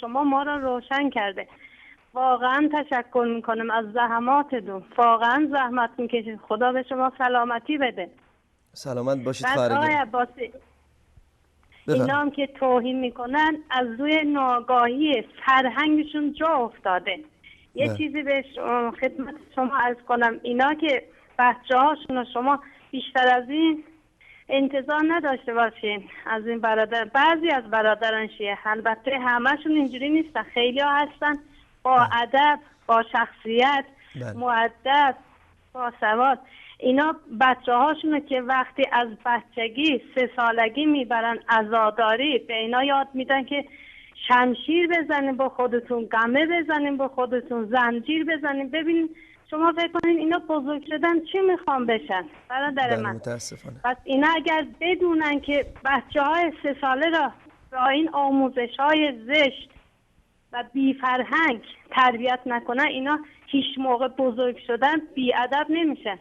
شما ما را روشن کرده. واقعا تشکر میکنم از زحماتتون. واقعا زحمت میکشید. خدا به شما سلامتی بده. سلامت باشید بعد آقای خواهر. عباسی، اینا هم که توهین میکنن از روی ناگاهی فرهنگشون جا افتاده. یه چیزی به خدمت شما عرض کنم، اینا که بچه هاشون شما بیشتر از این انتظار نداشته باشین از این برادر. بعضی از برادران شیعه، البته همشون اینجوری نیستن، خیلی ها هستن با ادب، با شخصیت، مؤدب، با سواد. اینا بچه هاشونو که وقتی از بچگی 3 سالگی میبرن عزاداری، به اینا یاد میدن که شمشیر بزنین با خودتون، قمه بزنین با خودتون، زنجیر بزنین. ببین شما فکر کنین اینا بزرگ شدن چی میخوان بشن؟ برادر من متاسفانه. پس اینا اگر بدونن که بچه های 3 ساله را با این آموزش های زشت و بی فرهنگ تربیت نکنن، اینا هیچ موقع بزرگ شدن بی ادب نمیشن.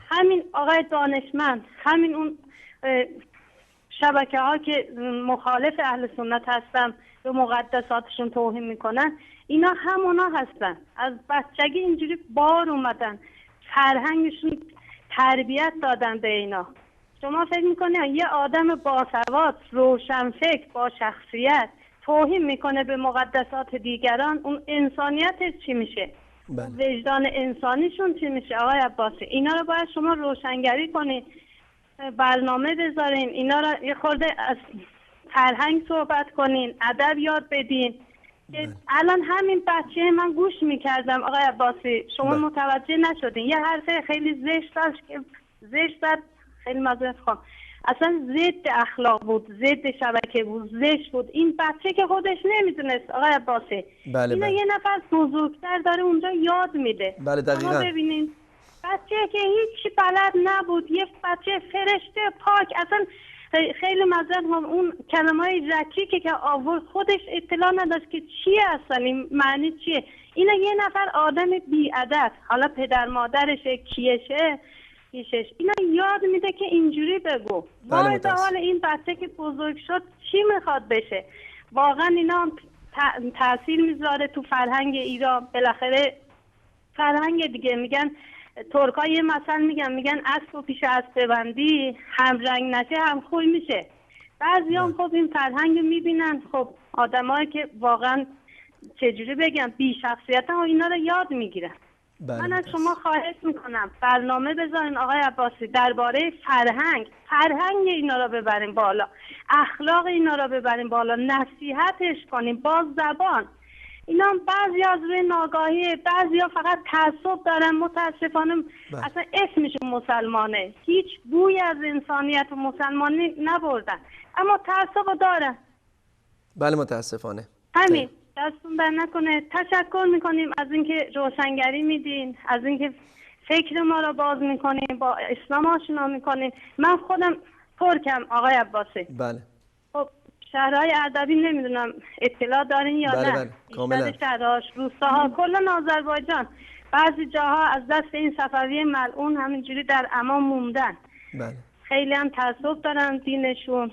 همین آقای دانشمند، همین اون شبکه ها که مخالف اهل سنت هستن، به مقدساتشون توهین میکنن، اینا همونا هستن. از بچگی اینجوری بار اومدن، فرهنگشون تربیت دادن به اینا. شما فکر میکنه یه آدم باسواد، روشنفکر، با شخصیت توهین میکنه به مقدسات دیگران، اون انسانیتش چی میشه؟ وجدان انسانیشون چی میشه؟ آقای عباسی، اینا رو باید شما روشنگری کنید، برنامه بذارین، اینا رو یه خورده از فرهنگ صحبت کنین، ادب یاد بدین. الان همین بچه من گوش میکردم آقای عباسی، شما متوجه نشدین، یه حرف خیلی زشت داشت که زشت، خیلی معذرت خواهم، اصلا ضد اخلاق بود، ضد شبکه بود، زشت بود. این بچه که خودش نمیدونست آقای عباسی، اینا یه نفر بزرگتر داره اونجا یاد میده. بله دقیقاً. ببینین بچه که هیچ بلد نبود، یه بچه فرشته پاک، اصلا خیلی معذرت خواهم، اون کلمه‌های رکیکی که آورد خودش اطلاع نداشت که چیه اصلا، این معنی چیه. اینا یه نفر آدم بی‌ادب، حالا پدر مادرشه کیشه اینا یاد میده که اینجوری بگو. وای به حال این بچه که بزرگ شد چی میخواد بشه. واقعا اینا تاثیر میذاره تو فرهنگ ایران. بالاخره فرهنگ دیگه، میگن ترکا یه مثل میگن اسب و پیش اسب ببندی هم رنگ نشه هم خوی میشه. بعضی هم خب این فرهنگ میبینن، خب آدمایی که واقعا چجوری بگم بی شخصیت ها اینا رو یاد میگیرن. من از شما خواهش میکنم برنامه بذارین آقای عباسی درباره فرهنگ اینا رو ببرین بالا، اخلاق اینا رو ببرین بالا، نصیحتش کنین با زبان. اینا بعضی از روی ناگاهی، بعضی ها فقط تعصب دارن، متاسفانه اصلا اسمشون مسلمانه، هیچ بوی از انسانیت و مسلمانی نبردن، اما تعصب دارن. بله متاسفانه. همین دستون بر نکنه. تشکر میکنیم از اینکه روشنگری میدین، از اینکه فکر ما را باز میکنین، با اسلام آشنا میکنین. من خودم ترکم آقای عباسی. بله. خب شهرهای اردبیل نمیدونم اطلاع دارین یا نه؟ بله کاملا. شهرهاش، روستاها، کلا آذربایجان بعضی جاها از دست این صفوی ملعون همینجوری در امان موندن. بله. خیلی هم تعصب دارن، دینشون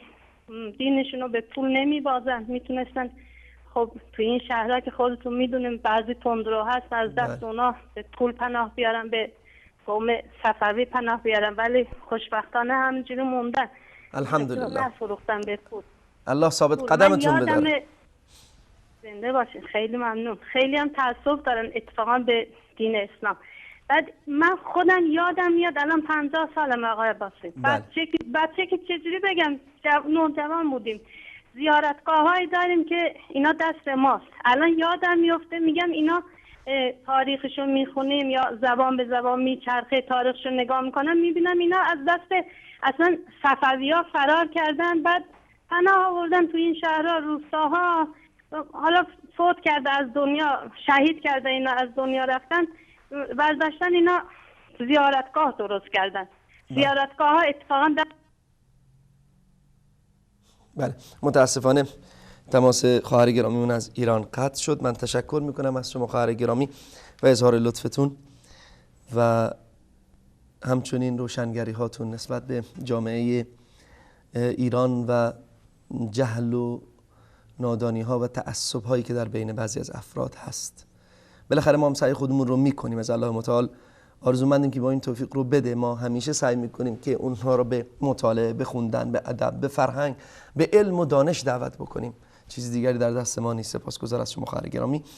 رو به پول نمیبازن. میتونستن خب تو این شهرها که خودتون میدونیم بعضی تندرو هست، از دست اونا به پول پناه بیارن، به قوم صفوی پناه بیارن، ولی خوشبختانه همینجوری موندن. الحمدلله. نفروختن به پول. الله ثابت قدمتون بداره. زنده باشین. خیلی ممنون. خیلی هم تعصب دارن اتفاقا به دین اسلام. بعد من خودم یادم میاد الان 50 سالم آقای عباسی. بچه که چجوری بگم نوجوان بودیم، زیارتگاه‌هایی داریم که اینا دست ماست. الان یادم میفته، میگم اینا تاریخشون میخونیم یا زبان به زبان میچرخه تاریخشون نگاه میکنم، میبینم اینا از دست اصلا صفوی‌ها فرار کردن، بعد پناه آوردن تو این شهرها، روستاها. حالا فوت کرده، از دنیا شهید کرده، اینا از دنیا رفتن، برداشتن اینا زیارتگاه درست کردن. زیارتگاه ها اتفاقا بله متاسفانه تماس خواهر گرامیمون از ایران قطع شد. من تشکر میکنم از شما خواهر گرامی و اظهار لطفتون و همچنین روشنگری هاتون نسبت به جامعه ایران و جهل و نادانی ها و تعصب هایی که در بین بعضی از افراد هست. بالاخره ما هم سعی خودمون رو میکنیم، از الله متعال آرزومندیم که با این توفیق رو بده. ما همیشه سعی میکنیم که اونها رو به مطالعه، به خوندن، به ادب، به فرهنگ، به علم و دانش دعوت بکنیم. چیز دیگری در دست ما نیست. سپاسگزار از شما خواهر گرامی.